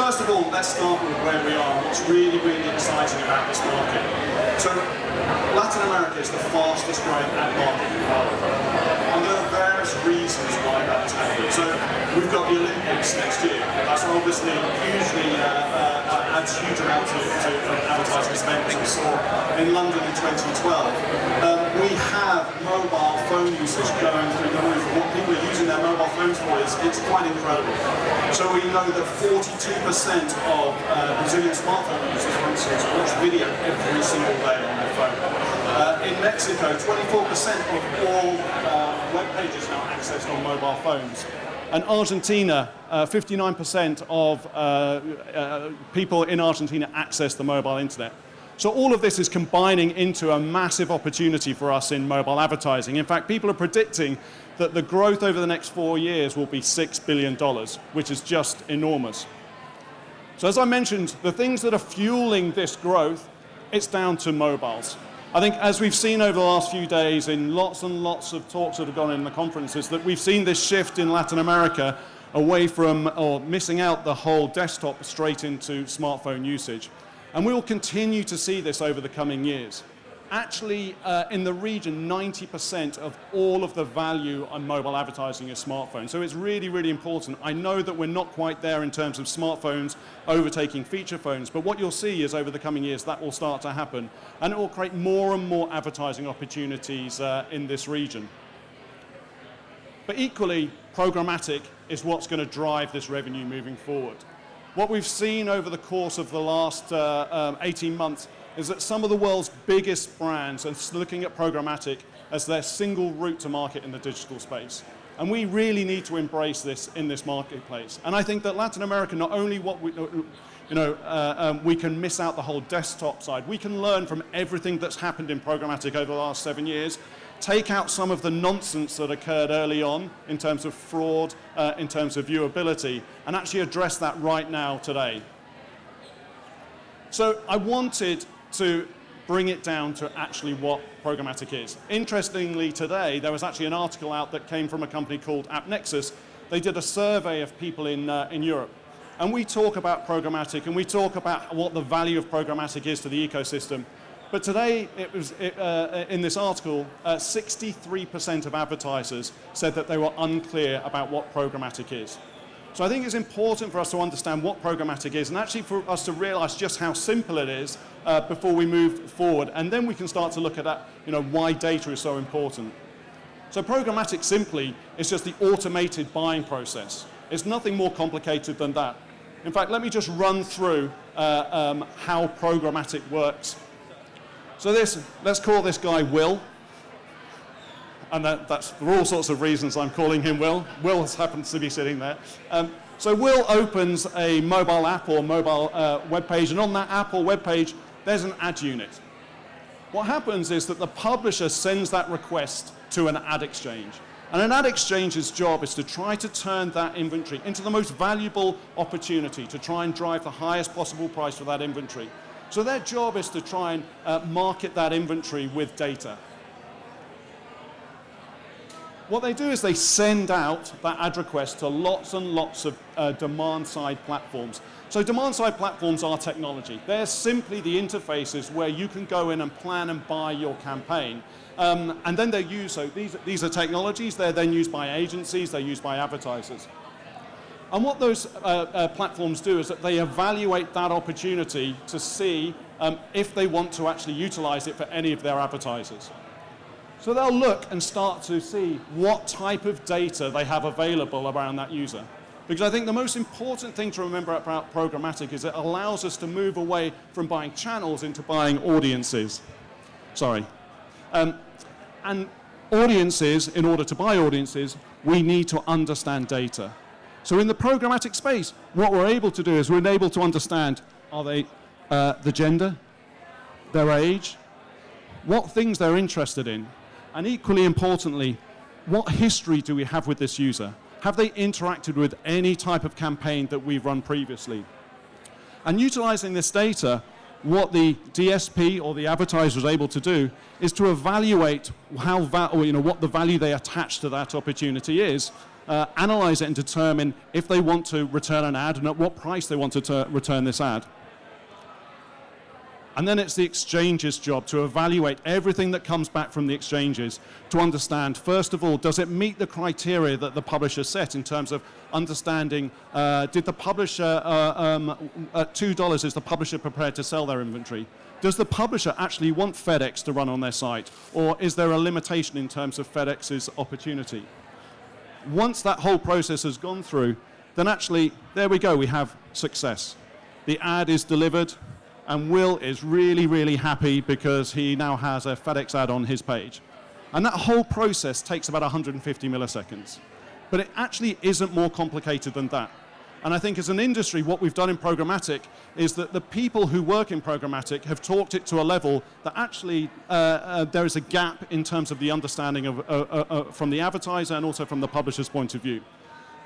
first of all, let's start with where we are and what's really, really exciting about this market. So Latin America is the fastest growing ad market in the world. And there are various reasons why that's happening. So we've got the Olympics next year. That's obviously hugely adds huge amounts of advertising spend, as we saw in London in 2012. We have mobile phone usage going through the roof. What people are using their mobile phones for it's quite incredible. So we know that 42% of Brazilian smartphone users, for instance, watch video every single day on their phone. In Mexico, 24% of all web pages now accessed on mobile phones. And Argentina, 59% of people in Argentina access the mobile internet. So all of this is combining into a massive opportunity for us in mobile advertising. In fact, people are predicting that the growth over the next 4 years will be $6 billion, which is just enormous. So as I mentioned, the things that are fueling this growth, it's down to mobiles. I think as we've seen over the last few days in lots and lots of talks that have gone in the conferences, that we've seen this shift in Latin America away from, or missing out the whole desktop straight into smartphone usage. And we will continue to see this over the coming years. Actually, in the region, 90% of all of the value on mobile advertising is smartphones. So it's really, really important. I know that we're not quite there in terms of smartphones overtaking feature phones, but what you'll see is over the coming years that will start to happen, and it will create more and more advertising opportunities in this region. But equally, programmatic is what's going to drive this revenue moving forward. What we've seen over the course of the last 18 months is that some of the world's biggest brands are looking at programmatic as their single route to market in the digital space. And we really need to embrace this in this marketplace. And I think that Latin America, not only we can miss out the whole desktop side, we can learn from everything that's happened in programmatic over the last 7 years, take out some of the nonsense that occurred early on in terms of fraud, in terms of viewability, and actually address that right now today. So I wanted to bring it down to actually what programmatic is. Interestingly, today, there was actually an article out that came from a company called AppNexus. They did a survey of people in Europe. And we talk about programmatic, and we talk about what the value of programmatic is to the ecosystem. But today, in this article, 63% of advertisers said that they were unclear about what programmatic is. So I think it's important for us to understand what programmatic is, and actually for us to realize just how simple it is before we move forward. And then we can start to look at that, why data is so important. So programmatic simply is just the automated buying process. It's nothing more complicated than that. In fact, let me just run through how programmatic works. So let's call this guy Will. And that's for all sorts of reasons I'm calling him Will. Will happens to be sitting there. So Will opens a mobile app or mobile web page, and on that app or web page, there's an ad unit. What happens is that the publisher sends that request to an ad exchange. And an ad exchange's job is to try to turn that inventory into the most valuable opportunity, to try and drive the highest possible price for that inventory. So their job is to try and market that inventory with data. What they do is they send out that ad request to lots and lots of demand-side platforms. So demand-side platforms are technology. They're simply the interfaces where you can go in and plan and buy your campaign. And then they're used, so these are technologies, they're then used by agencies, they're used by advertisers. And what those platforms do is that they evaluate that opportunity to see if they want to actually utilize it for any of their advertisers. So they'll look and start to see what type of data they have available around that user. Because I think the most important thing to remember about programmatic is it allows us to move away from buying channels into buying audiences. Sorry. And audiences, in order to buy audiences, we need to understand data. So in the programmatic space, what we're able to do is we're able to understand, are they the gender, their age, what things they're interested in, and equally importantly, what history do we have with this user? Have they interacted with any type of campaign that we've run previously? And utilizing this data, what the DSP or the advertiser is able to do is to evaluate what the value they attach to that opportunity is, analyze it and determine if they want to return an ad and at what price they want to return this ad. And then it's the exchange's job to evaluate everything that comes back from the exchanges to understand, first of all, does it meet the criteria that the publisher set in terms of understanding, did the publisher, at $2, is the publisher prepared to sell their inventory? Does the publisher actually want FedEx to run on their site? Or is there a limitation in terms of FedEx's opportunity? Once that whole process has gone through, then actually, there we go, we have success. The ad is delivered, and Will is really, really happy because he now has a FedEx ad on his page. And that whole process takes about 150 milliseconds. But it actually isn't more complicated than that. And I think as an industry, what we've done in programmatic is that the people who work in programmatic have talked it to a level that actually there is a gap in terms of the understanding of from the advertiser and also from the publisher's point of view.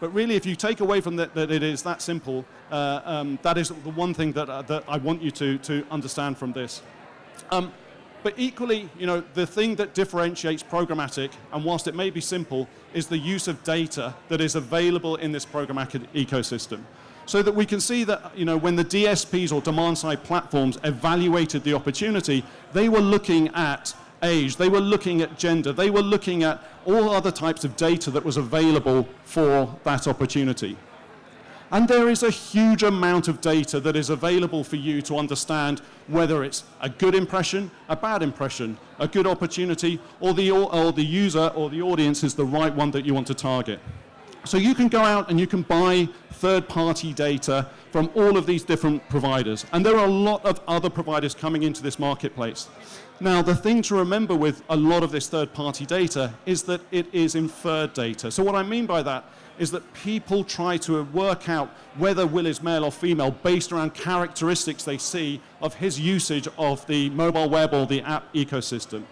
But really, if you take away from that it is that simple, that is the one thing that I want you to understand from this. But equally, you know, the thing that differentiates programmatic, and whilst it may be simple, is the use of data that is available in this programmatic ecosystem. So that we can see that, you know, when the DSPs or demand-side platforms evaluated the opportunity, they were looking at age, they were looking at gender, they were looking at all other types of data that was available for that opportunity. And there is a huge amount of data that is available for you to understand whether it's a good impression, a bad impression, a good opportunity, or the user or the audience is the right one that you want to target. So you can go out and you can buy third-party data from all of these different providers. And there are a lot of other providers coming into this marketplace. Now, the thing to remember with a lot of this third-party data is that it is inferred data. So what I mean by that is that people try to work out whether Will is male or female based around characteristics they see of his usage of the mobile web or the app ecosystem.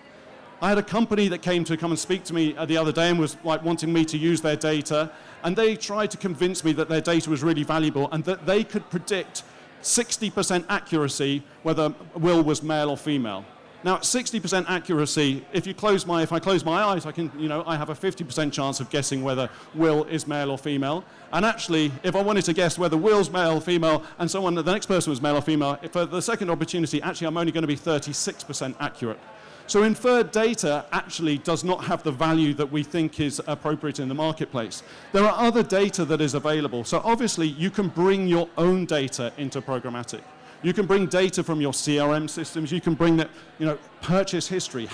I had a company that came to come and speak to me the other day and was like wanting me to use their data, and they tried to convince me that their data was really valuable and that they could predict 60% accuracy whether Will was male or female. Now, at 60% accuracy, if I close my eyes, I can, I have a 50% chance of guessing whether Will is male or female. And actually, if I wanted to guess whether Will's male or female and the next person was male or female, for the second opportunity, actually, I'm only going to be 36% accurate. So inferred data actually does not have the value that we think is appropriate in the marketplace. There are other data that is available. So obviously, you can bring your own data into programmatic. You can bring data from your CRM systems. You can bring that, purchase history.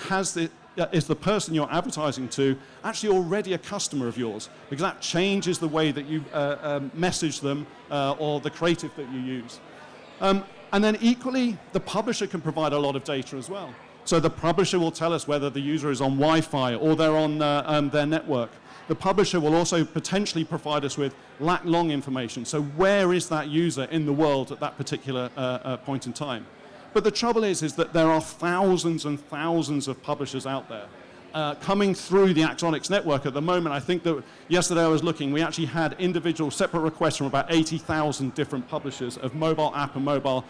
Is the person you're advertising to actually already a customer of yours? Because that changes the way that you message them or the creative that you use. And then equally, the publisher can provide a lot of data as well. So the publisher will tell us whether the user is on Wi-Fi or they're on their network. The publisher will also potentially provide us with lat-long information. So where is that user in the world at that particular point in time? But the trouble is that there are thousands and thousands of publishers out there coming through the Axonix network at the moment. I think that yesterday I was looking, we actually had individual separate requests from about 80,000 different publishers of mobile app and mobile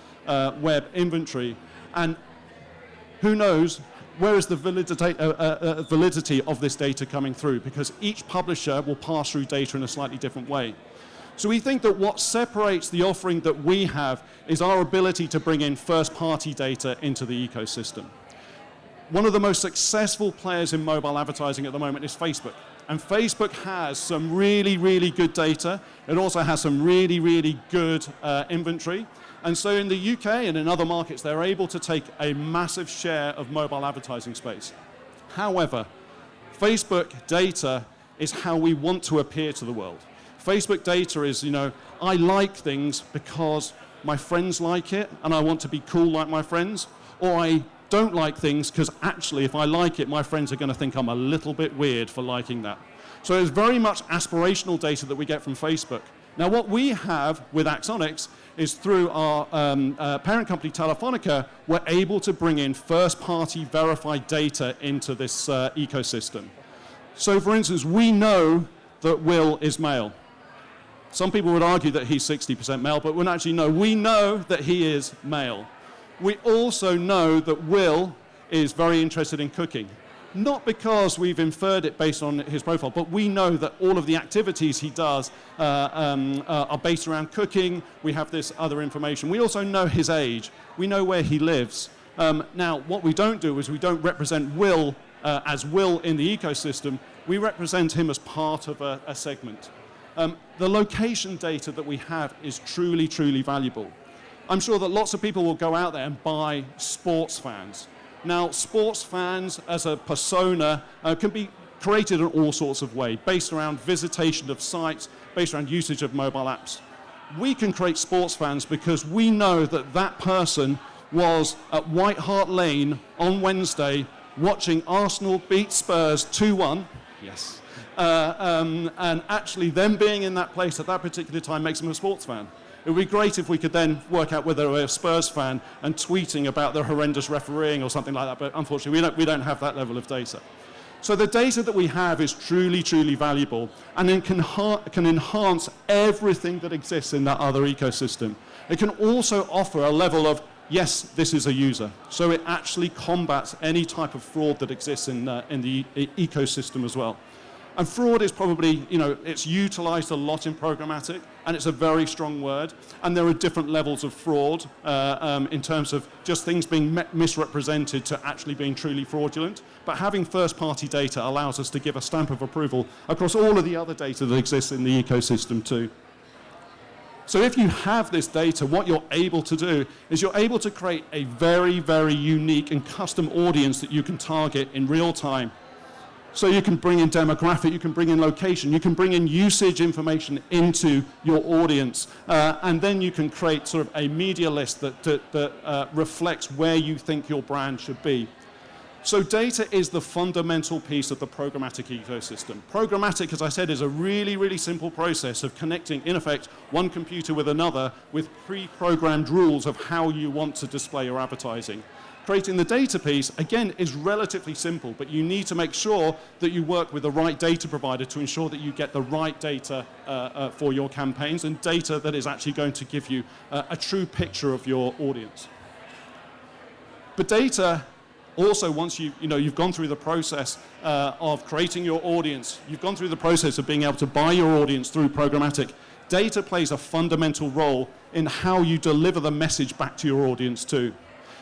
web inventory. And who knows, where is the validity of this data coming through? Because each publisher will pass through data in a slightly different way. So we think that what separates the offering that we have is our ability to bring in first-party data into the ecosystem. One of the most successful players in mobile advertising at the moment is Facebook. And Facebook has some really, really good data. It also has some really, really good inventory. And so in the UK and in other markets, they're able to take a massive share of mobile advertising space. However, Facebook data is how we want to appear to the world. Facebook data is, I like things because my friends like it and I want to be cool like my friends, or I don't like things because actually if I like it, my friends are going to think I'm a little bit weird for liking that. So it's very much aspirational data that we get from Facebook. Now what we have with Axonix is through our parent company Telefonica, we're able to bring in first-party verified data into this ecosystem. So for instance, we know that Will is male. Some people would argue that he's 60% male, but we actually know. We know that he is male. We also know that Will is very interested in cooking. not because we've inferred it based on his profile, but we know that all of the activities he does are based around cooking. We have this other information. We also know his age. We know where he lives. Now, what we don't do is we don't represent Will as Will in the ecosystem. We represent him as part of a segment. The location data that we have is truly, truly valuable. I'm sure that lots of people will go out there and buy sports fans. Now, sports fans as a persona can be created in all sorts of ways, based around visitation of sites, based around usage of mobile apps. We can create sports fans because we know that that person was at White Hart Lane on Wednesday watching Arsenal beat Spurs 2-1. Yes. And actually them being in that place at that particular time makes them a sports fan. It would be great if we could then work out whether they're a Spurs fan and tweeting about the horrendous refereeing or something like that, but unfortunately we don't have that level of data. So the data that we have is truly, truly valuable, and then can enhance everything that exists in that other ecosystem. It can also offer a level of, yes, this is a user. So it actually combats any type of fraud that exists in the ecosystem as well. And fraud is probably, it's utilized a lot in programmatic, and it's a very strong word. And there are different levels of fraud in terms of just things being misrepresented to actually being truly fraudulent. But having first-party data allows us to give a stamp of approval across all of the other data that exists in the ecosystem too. So if you have this data, what you're able to do is you're able to create a very, very unique and custom audience that you can target in real time. So you can bring in demographic, you can bring in location, you can bring in usage information into your audience, and then you can create sort of a media list that reflects where you think your brand should be. So data is the fundamental piece of the programmatic ecosystem. Programmatic, as I said, is a really, really simple process of connecting, in effect, one computer with another with pre-programmed rules of how you want to display your advertising. Creating the data piece, again, is relatively simple, but you need to make sure that you work with the right data provider to ensure that you get the right data for your campaigns and data that is actually going to give you a true picture of your audience. But data also, once you've gone through the process of creating your audience, you've gone through the process of being able to buy your audience through programmatic, data plays a fundamental role in how you deliver the message back to your audience too.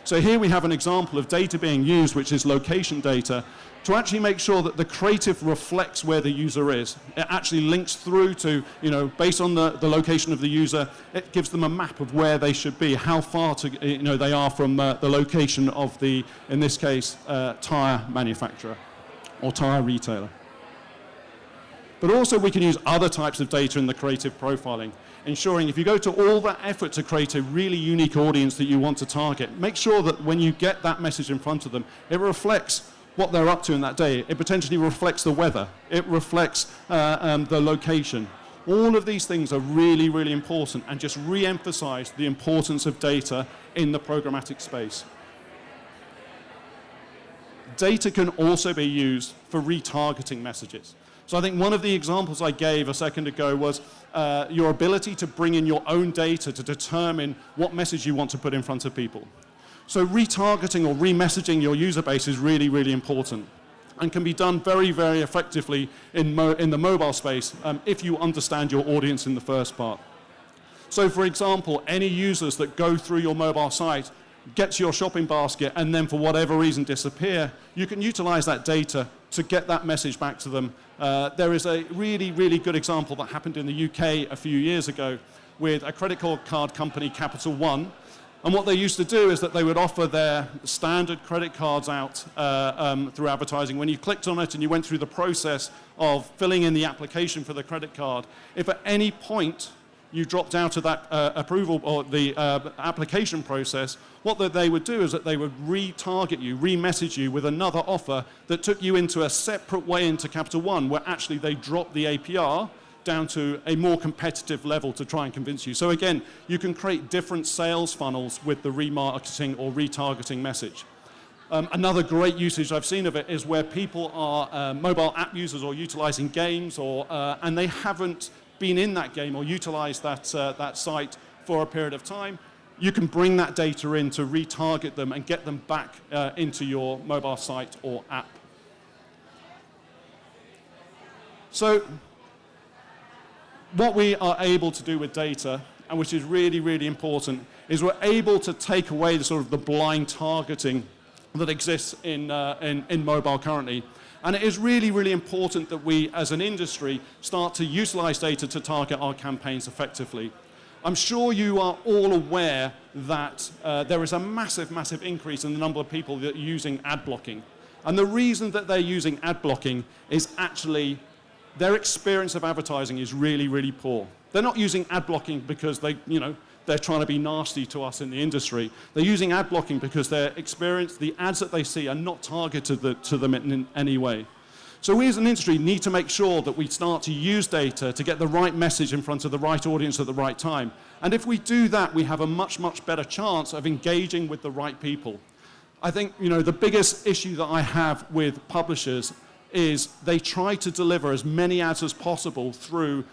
So here we have an example of data being used, which is location data, to actually make sure that the creative reflects where the user is. It actually links through to, based on the location of the user, it gives them a map of where they should be, how far they are from the location of the, in this case, tire manufacturer or tire retailer. But also we can use other types of data in the creative profiling, ensuring if you go to all that effort to create a really unique audience that you want to target, make sure that when you get that message in front of them, it reflects what they're up to in that day. It potentially reflects the weather. It reflects the location. All of these things are really, really important and just re-emphasize the importance of data in the programmatic space. Data can also be used for retargeting messages. So I think one of the examples I gave a second ago was your ability to bring in your own data to determine what message you want to put in front of people. So retargeting or remessaging your user base is really, really important and can be done very, very effectively in the mobile space if you understand your audience in the first part. So for example, any users that go through your mobile site, get to your shopping basket, and then for whatever reason disappear, you can utilize that data to get that message back to them. There is a really, really good example that happened in the UK a few years ago with a credit card company, Capital One. And what they used to do is that they would offer their standard credit cards out through advertising. When you clicked on it and you went through the process of filling in the application for the credit card, if at any point you dropped out of that approval or the application process, what they would do is that they would retarget you, remessage you with another offer that took you into a separate way into Capital One, where actually they dropped the APR down to a more competitive level to try and convince you. So again, you can create different sales funnels with the remarketing or retargeting message. Another great usage I've seen of it is where people are mobile app users or utilizing games, and they haven't been in that game or utilized that site for a period of time. You can bring that data in to retarget them and get them back into your mobile site or app. So what we are able to do with data, and which is really, really important, is we're able to take away the sort of the blind targeting that exists in mobile currently. And it is really, really important that we, as an industry, start to utilize data to target our campaigns effectively. I'm sure you are all aware that there is a massive, massive increase in the number of people that are using ad blocking. And the reason that they're using ad blocking is actually their experience of advertising is really, really poor. They're not using ad blocking because they're trying to be nasty to us in the industry. They're using ad blocking because their experience, the ads that they see are not targeted to them in any way. So we as an industry need to make sure that we start to use data to get the right message in front of the right audience at the right time. And if we do that, we have a much, much better chance of engaging with the right people. I think the biggest issue that I have with publishers is they try to deliver as many ads as possible through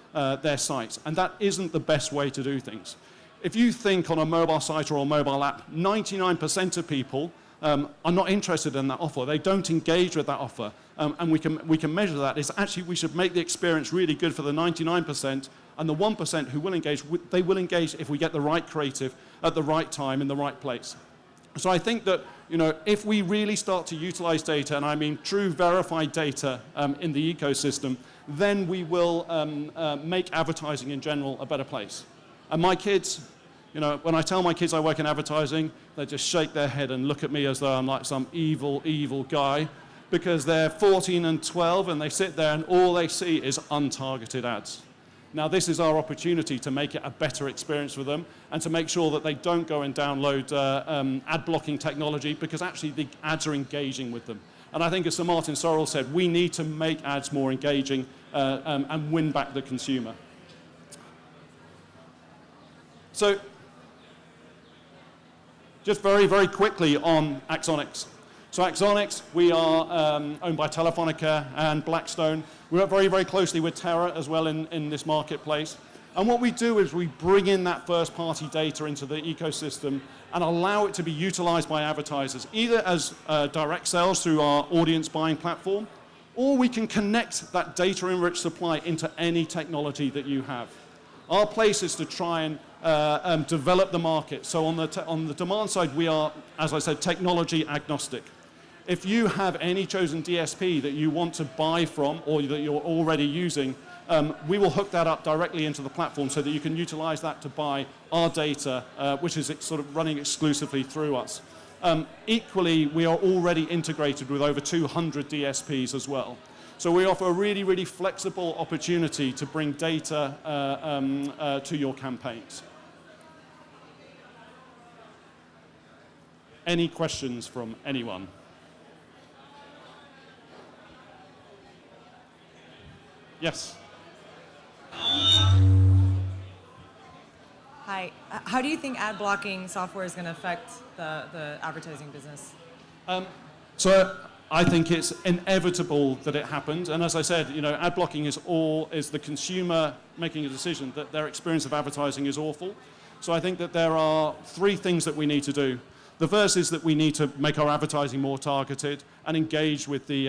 their sites, and that isn't the best way to do things. If you think on a mobile site or a mobile app, 99% of people are not interested in that offer. They don't engage with that offer, and we can measure that. It's actually we should make the experience really good for the 99%, and the 1% who will engage, they will engage if we get the right creative at the right time in the right place. So I think that if we really start to utilize data, and I mean true verified data in the ecosystem, then we will make advertising in general a better place. And my kids, when I tell my kids I work in advertising, they just shake their head and look at me as though I'm like some evil, evil guy, because they're 14 and 12 and they sit there and all they see is untargeted ads. Now this is our opportunity to make it a better experience for them and to make sure that they don't go and download ad blocking technology, because actually the ads are engaging with them. And I think as Sir Martin Sorrell said, we need to make ads more engaging and win back the consumer. So, just very, very quickly on Axonix. So Axonix, we are owned by Telefonica and Blackstone. We work very, very closely with Terra as well in this marketplace. And what we do is we bring in that first-party data into the ecosystem and allow it to be utilized by advertisers, either as direct sales through our audience buying platform, or we can connect that data-enriched supply into any technology that you have. Our place is to try and develop the market. So on the demand side, we are, as I said, technology agnostic. If you have any chosen DSP that you want to buy from or that you're already using, we will hook that up directly into the platform so that you can utilize that to buy our data, which is sort of running exclusively through us. Equally, we are already integrated with over 200 DSPs as well. So we offer a really, really flexible opportunity to bring data to your campaigns. Any questions from anyone? Yes. Hi. How do you think ad blocking software is going to affect the advertising business? So I think it's inevitable that it happens. And as I said, ad blocking is the consumer making a decision that their experience of advertising is awful. So I think that there are three things that we need to do. The first is that we need to make our advertising more targeted and engage with the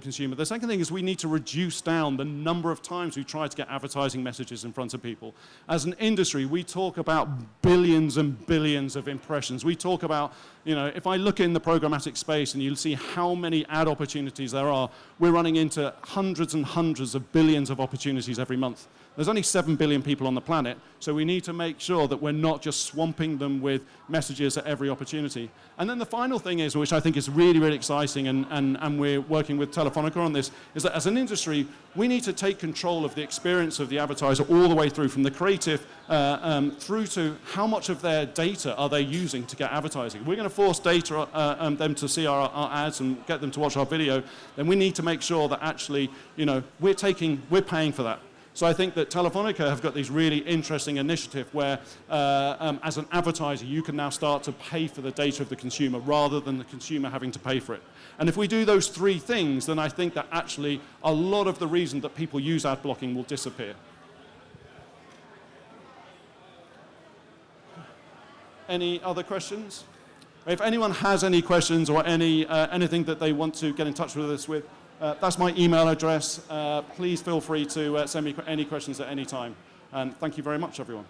consumer. The second thing is we need to reduce down the number of times we try to get advertising messages in front of people. As an industry, we talk about billions and billions of impressions. We talk about, if I look in the programmatic space and you'll see how many ad opportunities there are, we're running into hundreds and hundreds of billions of opportunities every month. There's only 7 billion people on the planet, so we need to make sure that we're not just swamping them with messages at every opportunity. And then the final thing is, which I think is really, really exciting, and we're working with Telefonica on this, is that as an industry, we need to take control of the experience of the advertiser all the way through, from the creative through to how much of their data are they using to get advertising. We're going to force data them to see our ads and get them to watch our video, then we need to make sure that actually, we're paying for that. So I think that Telefonica have got these really interesting initiative where, as an advertiser, you can now start to pay for the data of the consumer rather than the consumer having to pay for it. And if we do those three things, then I think that actually a lot of the reason that people use ad blocking will disappear. Any other questions? If anyone has any questions or anything that they want to get in touch with us with, That's my email address. Please feel free to send me any questions at any time. And thank you very much, everyone.